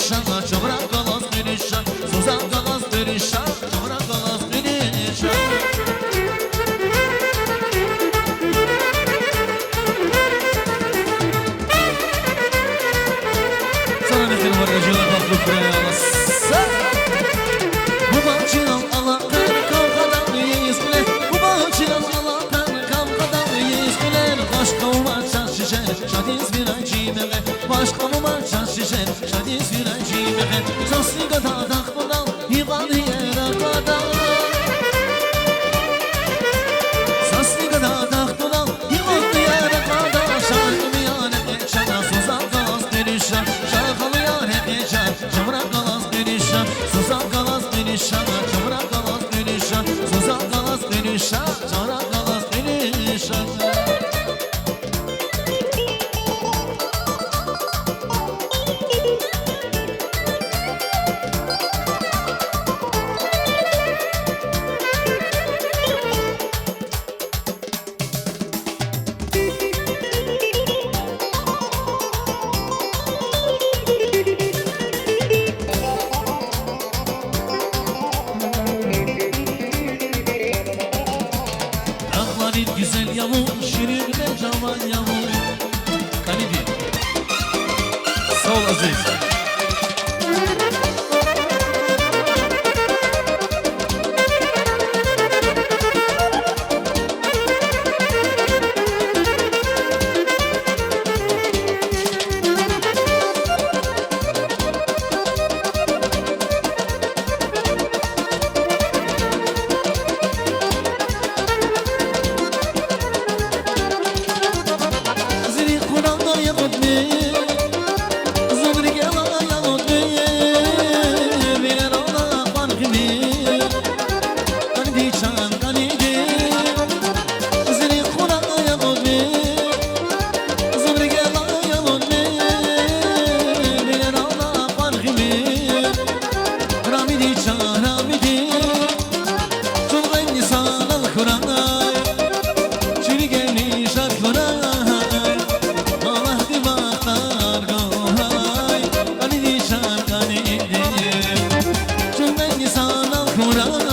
perişan, çamura kalas perişan, suzan kalas perişan, çamura kalas perişan. Sana ne kadar var acılar bak bu buraya alasa. Bu bahçıdan Allah'tan kavgadan yüzüne, bu bahçıdan Allah'tan kavgadan yüzüne. Başka umarsan şişer, şadiz bir acimeme. Başka umarsan şişer, şadiz bir acimeme. Saslı kadar takmadan, yıkan yere kadar. Saslı kadar takmadan, yıkan yere kadar. Şarkımı yâne geçen, suzan kalas perişan. Şarkımı yâne geçen, çamura kalas perişan. Suzan kalas perişan, çamura kalas perişan. Suzan kalas perişan, çamura kalas perişan. Bir güzel yavur, şirin ve cavan yavur. Kalidi. Sağ ol Aziz. Kur'an